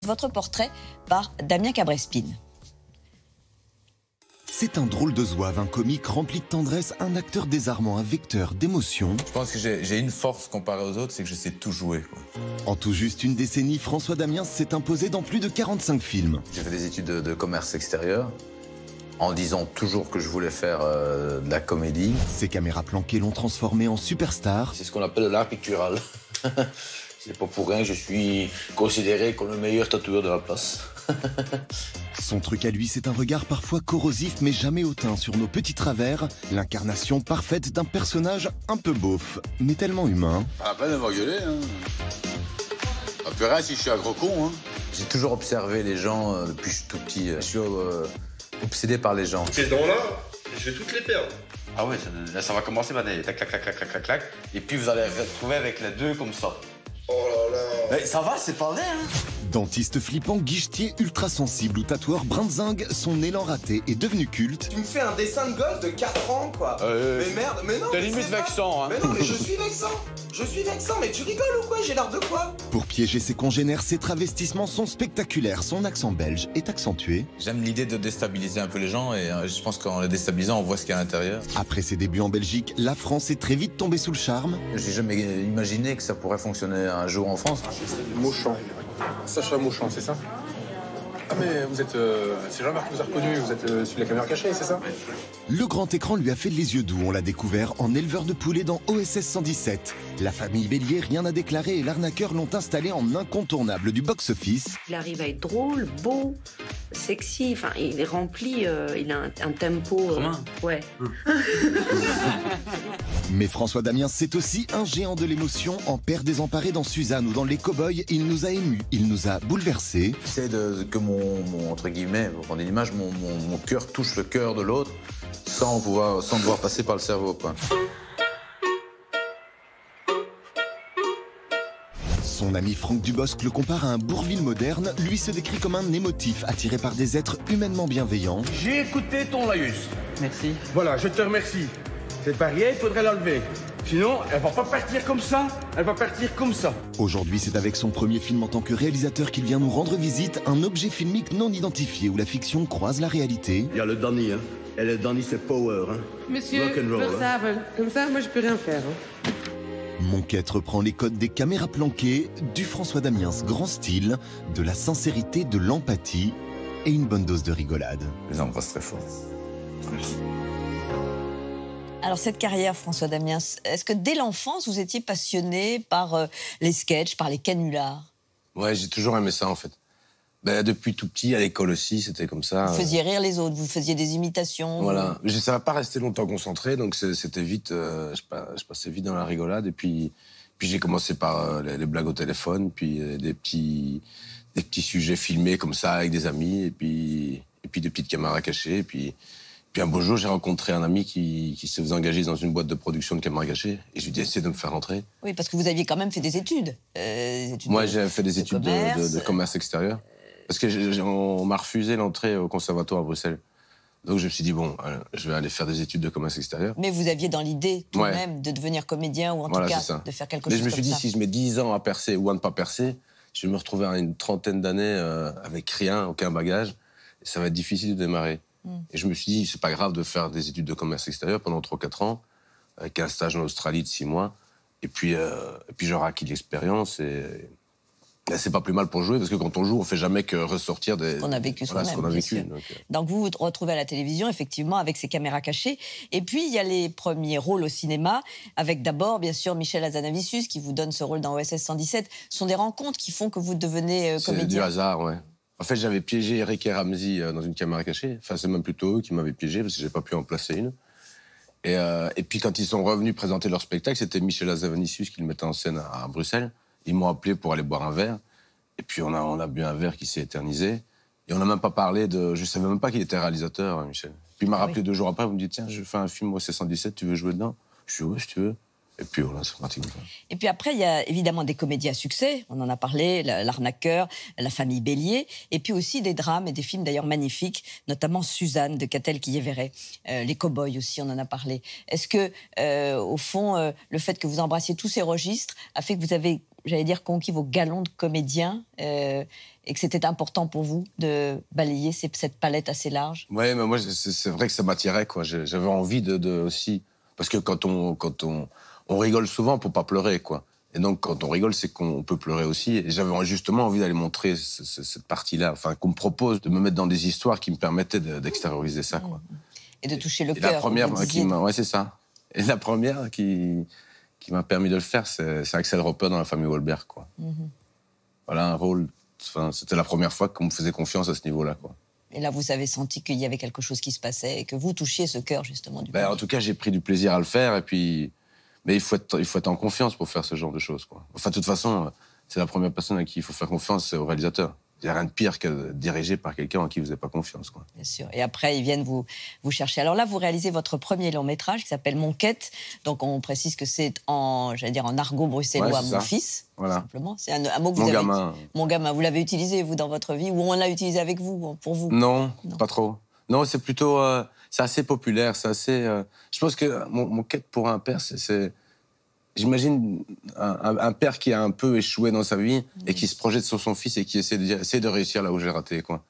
Votre portrait par Damien Cabrespine. C'est un drôle de zouave, un comique rempli de tendresse, un acteur désarmant, un vecteur d'émotion. Je pense que j'ai une force comparée aux autres, c'est que je sais tout jouer, quoi. En tout juste une décennie, François Damiens s'est imposé dans plus de 45 films. J'ai fait des études de commerce extérieur, en disant toujours que je voulais faire de la comédie. Ses caméras planquées l'ont transformé en superstar. C'est ce qu'on appelle l'art pictural. C'est pas pour rien que je suis considéré comme le meilleur tatoueur de la place. Son truc à lui, c'est un regard parfois corrosif mais jamais hautain sur nos petits travers, l'incarnation parfaite d'un personnage un peu beauf, mais tellement humain. Pas la peine de m'engueuler, hein. Pas plus rien si je suis un gros con, hein. J'ai toujours observé les gens depuis que je suis tout petit. Je suis obsédé par les gens. Ces dents-là, je vais toutes les perdre. Ah ouais, là ça va commencer maintenant. Tac, clac, clac, clac, clac, clac, clac. Et puis vous allez vous retrouver avec les deux comme ça. Oh là là. Mais ça va, c'est pas vrai, hein. Dentiste flippant, guichetier ultra sensible ou tatoueur brinzingue, son élan raté est devenu culte. Tu me fais un dessin de gosse de 4 ans, quoi. Mais merde, mais non. T'es mais limite c'est pas- vexant, hein. Mais non, mais je suis vexant. Je suis vexant, mais tu rigoles ou quoi? J'ai l'air de quoi? Pour piéger ses congénères, ses travestissements sont spectaculaires, son accent belge est accentué. J'aime l'idée de déstabiliser un peu les gens et je pense qu'en les déstabilisant, on voit ce qu'il y a à l'intérieur. Après ses débuts en Belgique, la France est très vite tombée sous le charme. J'ai jamais imaginé que ça pourrait fonctionner un jour en France. Mauchamp. Sacha Mauchamp, c'est ça? Ah mais vous êtes... c'est Jean-Marc qui vous a reconnu, vous êtes celui de la caméra cachée, c'est ça? Le grand écran lui a fait les yeux doux, on l'a découvert en éleveur de poulets dans OSS 117. La famille Bélier, rien à déclarer et l'arnaqueur l'ont installé en incontournable du box-office. Il arrive à être drôle, beau, sexy, enfin il est rempli, il a un tempo... ouais. Mais François Damiens, c'est aussi un géant de l'émotion, en père désemparé dans Suzanne ou dans Les Cowboys. Il nous a émus, il nous a bouleversés. J'essaie que mon entre guillemets, pour prendre une image, mon cœur touche le cœur de l'autre sans devoir passer par le cerveau, quoi. Son ami Franck Dubosc le compare à un Bourvil moderne, lui se décrit comme un émotif attiré par des êtres humainement bienveillants. J'ai écouté ton laïus. Merci. Voilà, je te remercie. Cette barrière, il faudrait l'enlever. Sinon, elle va pas partir comme ça, elle va partir comme ça. Aujourd'hui, c'est avec son premier film en tant que réalisateur qu'il vient nous rendre visite, un objet filmique non identifié où la fiction croise la réalité. Il y a le Danny, hein. Et le Danny, c'est power, hein. Monsieur, Rock'n'roll, comme ça, moi je peux rien faire. Hein. Monquette reprend les codes des caméras planquées, du François Damiens grand style, de la sincérité, de l'empathie et une bonne dose de rigolade. Je les embrasse très fort. Alors cette carrière, François Damiens, est-ce que dès l'enfance, vous étiez passionné par les sketchs, par les canulars? Ouais, j'ai toujours aimé ça, en fait. Ben, depuis tout petit, à l'école aussi, c'était comme ça. Vous faisiez rire les autres, vous faisiez des imitations. Voilà. Mais ça va pas rester longtemps concentré, donc c'était vite... je passais vite dans la rigolade, et puis j'ai commencé par les blagues au téléphone, puis des petits sujets filmés comme ça, avec des amis, et puis des petites caméras cachées, puis un beau jour, j'ai rencontré un ami qui se faisait engager dans une boîte de production de caméras cachées. Et je lui ai dit, essaie de me faire rentrer. Oui, parce que vous aviez quand même fait des études. Moi, j'ai fait des études de commerce extérieur. Parce qu'on m'a refusé l'entrée au conservatoire à Bruxelles. Donc je me suis dit, bon, je vais aller faire des études de commerce extérieur. Mais vous aviez dans l'idée tout de même de devenir comédien ou en tout cas de faire quelque chose comme ça. Mais je me suis dit, si je mets 10 ans à percer ou à ne pas percer, je vais me retrouver à une trentaine d'années avec rien, aucun bagage. Et ça va être difficile de démarrer. Et je me suis dit, c'est pas grave de faire des études de commerce extérieur pendant 3 ou 4 ans, avec un stage en Australie de 6 mois. Et puis j'aurai acquis de l'expérience. Et c'est pas plus mal pour jouer, parce que quand on joue, on fait jamais que ressortir des... On a vécu soi-même, ce qu'on a vécu. Donc vous vous retrouvez à la télévision, effectivement, avec ces caméras cachées. Et puis, il y a les premiers rôles au cinéma, avec d'abord, bien sûr, Michel Hazanavicius, qui vous donne ce rôle dans OSS 117. Ce sont des rencontres qui font que vous devenez comédien. C'est du hasard, ouais. En fait, j'avais piégé Eric et Ramsey dans une caméra cachée. Enfin, c'est même plutôt eux qui m'avaient piégé, parce que j'ai pas pu en placer une. Et puis, quand ils sont revenus présenter leur spectacle, c'était Michel Hazanavicius qui le mettait en scène à Bruxelles. Ils m'ont appelé pour aller boire un verre. Et puis, on a bu un verre qui s'est éternisé. Et on n'a même pas parlé de... Je savais même pas qu'il était réalisateur, Michel. Puis il m'a rappelé 2 jours après, il me dit, tiens, je fais un film au C117, tu veux jouer dedans? Je dis, oui, si tu veux. Et puis voilà, c'est pratique. Et puis après, il y a évidemment des comédies à succès, on en a parlé, L'arnaqueur, La famille Bélier, et puis aussi des drames et des films d'ailleurs magnifiques, notamment Suzanne de Catel Quillet-Verret, Les Cowboys aussi, on en a parlé. Est-ce que, au fond, le fait que vous embrassiez tous ces registres a fait que vous avez j'allais dire, conquis vos galons de comédien et que c'était important pour vous de balayer cette palette assez large? Ouais, mais moi, c'est vrai que ça m'attirait, quoi. J'avais envie de aussi... Parce que quand on rigole souvent pour pas pleurer, quoi. Et donc, quand on rigole, c'est qu'on peut pleurer aussi. Et j'avais justement envie d'aller montrer cette partie-là. Enfin, qu'on me propose de me mettre dans des histoires qui me permettaient d'extérioriser ça, quoi. Et de toucher le cœur. La première ouais, c'est ça. Et la première qui m'a permis de le faire, c'est Axel Roper dans La famille Wahlberg, quoi. Voilà, un rôle... Enfin, c'était la première fois qu'on me faisait confiance à ce niveau-là, quoi. Et là, vous avez senti qu'il y avait quelque chose qui se passait et que vous touchiez ce cœur, justement, du public. En tout cas, j'ai pris du plaisir à le faire. Et puis... Mais il faut être en confiance pour faire ce genre de choses, quoi. Enfin, de toute façon, c'est la première personne à qui il faut faire confiance, c'est au réalisateur. Il n'y a rien de pire que dirigé par quelqu'un en qui vous n'avez pas confiance, quoi. Bien sûr. Et après, ils viennent vous chercher. Alors là, vous réalisez votre premier long-métrage qui s'appelle Mon Quête. Donc, on précise que c'est en argot bruxellois, mon fils. Voilà. Simplement. C'est un mot que vous avez... Mon gamin. Vous l'avez utilisé, vous, dans votre vie, ou on l'a utilisé avec vous, pour vous? Non, pas trop. Non, c'est plutôt... c'est assez populaire, c'est assez... je pense que mon quête pour un père, c'est... J'imagine un père qui a un peu échoué dans sa vie et qui se projette sur son fils et qui essaie de réussir là où j'ai raté, quoi.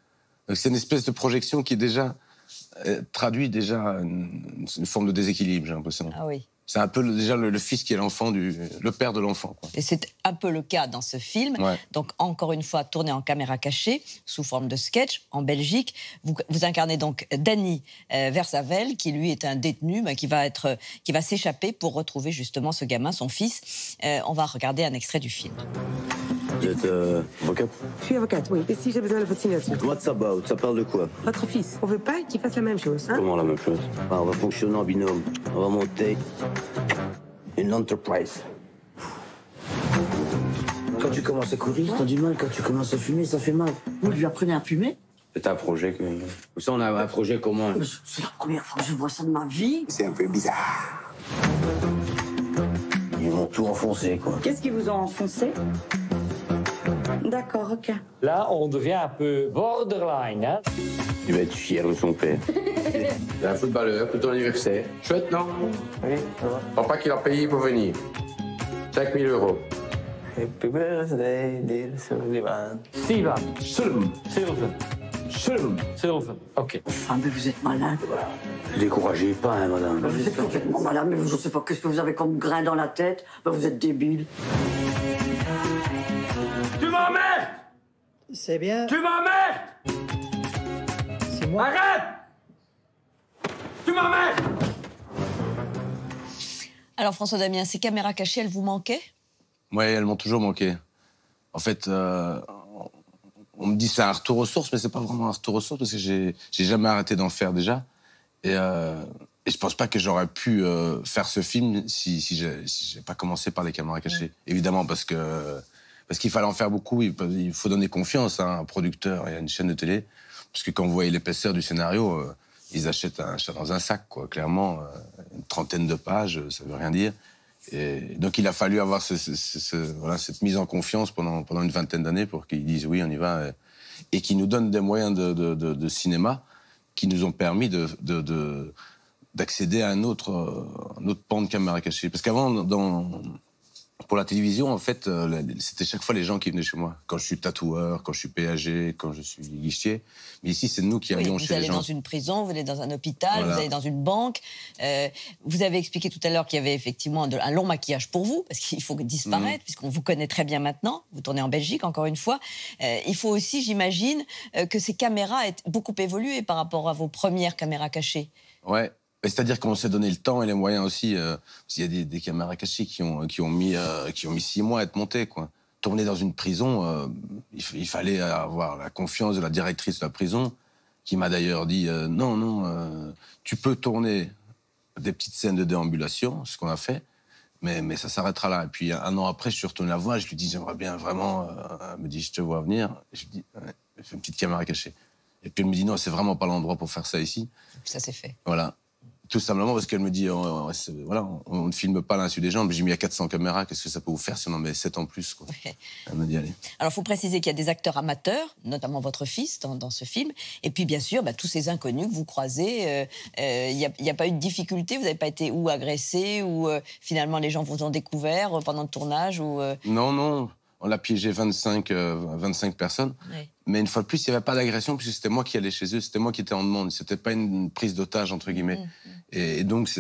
Donc c'est une espèce de projection qui déjà traduit déjà une forme de déséquilibre, j'ai l'impression. Ah oui. C'est un peu déjà le fils qui est le père de l'enfant, quoi. Et c'est un peu le cas dans ce film. Ouais. Donc, encore une fois, tourné en caméra cachée, sous forme de sketch, en Belgique. Vous incarnez donc Danny Versavel, qui lui est un détenu qui va s'échapper pour retrouver justement ce gamin, son fils. On va regarder un extrait du film. Vous êtes avocate? Je suis avocate, oui. Et si j'ai besoin de votre signature? What's about? Ça parle de quoi? Votre fils. On veut pas qu'il fasse la même chose, hein? Comment la même chose? On va fonctionner en binôme. On va monter une entreprise. Quand tu commences à courir, t'as du mal. Quand tu commences à fumer, ça fait mal. Vous lui apprenez à fumer? C'est un projet que... Ça, on a un projet commun. C'est la première fois que je vois ça de ma vie. C'est un peu bizarre. Ils m'ont tout enfoncé, quoi. Qu'est-ce qu'ils vous ont enfoncé? D'accord, ok. Là, on devient un peu borderline, hein. Il va être fier de son père. C'est un footballeur pour ton anniversaire. Chouette, non? Oui, ça va. Papa qui l'a payé pour venir. 5 000 €. Happy birthday, dear Sullivan. Steven. Sullivan. Sylvain. Ok. Ah, mais vous êtes malade. Découragez pas, hein, madame. Vous êtes complètement malade, mais je ne sais pas qu'est-ce que vous avez comme grain dans la tête. Vous êtes débile. Tu m'emmerdes! C'est bien. Tu m'emmerdes! C'est moi. Arrête! Tu m'emmerdes! Alors, François Damien, ces caméras cachées, elles vous manquaient? Oui, elles m'ont toujours manqué. En fait, on me dit que c'est un retour aux sources, mais c'est pas vraiment un retour aux sources parce que j'ai jamais arrêté d'en faire déjà. Et je pense pas que j'aurais pu faire ce film si j'ai pas commencé par les caméras cachées. Ouais. Évidemment, parce qu'il fallait en faire beaucoup. Il faut donner confiance à un producteur et à une chaîne de télé. Parce que quand vous voyez l'épaisseur du scénario, ils achètent un chat dans un sac, quoi. Clairement, une trentaine de pages, ça veut rien dire. Et donc il a fallu avoir cette mise en confiance pendant une vingtaine d'années pour qu'ils disent oui, on y va, et qu'ils nous donnent des moyens de cinéma qui nous ont permis d'accéder à un autre pan de caméra cachée. Parce qu'avant, pour la télévision, en fait, c'était chaque fois les gens qui venaient chez moi. Quand je suis tatoueur, quand je suis péager, quand je suis guichetier. Mais ici, c'est nous qui allions chez les gens. Vous allez dans une prison, vous allez dans un hôpital, voilà. Vous allez dans une banque. Vous avez expliqué tout à l'heure qu'il y avait effectivement un long maquillage pour vous, parce qu'il faut disparaître, puisqu'on vous connaît très bien maintenant. Vous tournez en Belgique, encore une fois. Il faut aussi, j'imagine, que ces caméras aient beaucoup évolué par rapport à vos premières caméras cachées. Ouais. C'est-à-dire qu'on s'est donné le temps et les moyens aussi. Il y a des caméras cachées qui ont mis 6 mois à être montées, quoi. Tourner dans une prison, il fallait avoir la confiance de la directrice de la prison, qui m'a d'ailleurs dit non, tu peux tourner des petites scènes de déambulation, ce qu'on a fait, mais ça s'arrêtera là. Et puis un an après, je suis retourné la voir, je lui dis j'aimerais bien vraiment. Elle me dit je te vois venir. Et je lui dis fais une petite caméra cachée. Et puis elle me dit non, c'est vraiment pas l'endroit pour faire ça ici. Ça s'est fait. Voilà. Tout simplement parce qu'elle me dit, voilà, on ne filme pas l'insu des gens. Mais j'ai mis à 400 caméras, qu'est-ce que ça peut vous faire si on en met 7 en plus, quoi. Ouais. Elle m'a dit, allez. Alors, il faut préciser qu'il y a des acteurs amateurs, notamment votre fils dans ce film, et puis bien sûr, tous ces inconnus que vous croisez. Il n'y a pas eu de difficulté, vous n'avez pas été ou agressé, ou finalement les gens vous ont découvert pendant le tournage ou, Non, non, on a piégé 25 personnes. Ouais. Mais une fois de plus, il n'y avait pas d'agression, puisque c'était moi qui allais chez eux, c'était moi qui étais en demande. C'était pas une prise d'otage, entre guillemets. Et donc,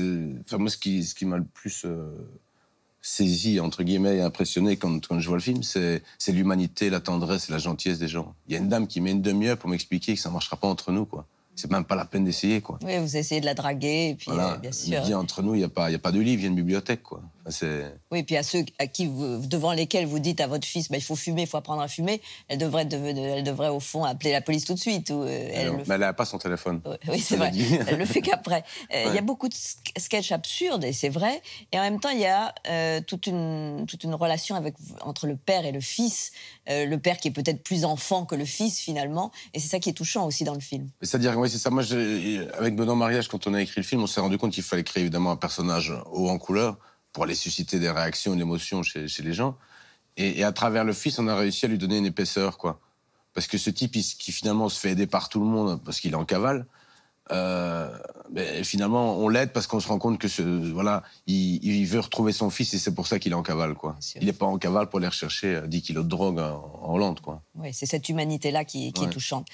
moi, ce qui m'a le plus saisi, entre guillemets, et impressionné quand je vois le film, c'est l'humanité, la tendresse et la gentillesse des gens. Il y a une dame qui met une demi-heure pour m'expliquer que ça ne marchera pas entre nous, quoi. C'est même pas la peine d'essayer, quoi. Oui, vous essayez de la draguer, et puis Voilà. bien sûr. Il dit, entre nous, il n'y a pas de livre, il y a une bibliothèque, quoi. Enfin, oui, et puis à ceux devant lesquels vous dites à votre fils, il faut fumer, il faut apprendre à fumer, elle devrait au fond appeler la police tout de suite. Ou, mais elle n'a pas son téléphone. Oui, c'est vrai. Elle le fait qu'après. Il y a beaucoup de sketchs absurdes, et c'est vrai. Et en même temps, il y a toute une relation entre le père et le fils. Le père qui est peut-être plus enfant que le fils, finalement. Et c'est ça qui est touchant aussi dans le film. C'est-à-dire, oui, c'est ça. Moi, avec Benoît Mariage, quand on a écrit le film, on s'est rendu compte qu'il fallait créer évidemment un personnage haut en couleur pour aller susciter des réactions, une émotion chez les gens. Et à travers le fils, on a réussi à lui donner une épaisseur, quoi. Parce que ce type, qui finalement se fait aider par tout le monde parce qu'il est en cavale, finalement, on l'aide parce qu'on se rend compte que il veut retrouver son fils et c'est pour ça qu'il est en cavale, quoi. Il n'est pas en cavale pour aller rechercher 10 kilos de drogue en Hollande, quoi. Oui, c'est cette humanité-là qui est touchante.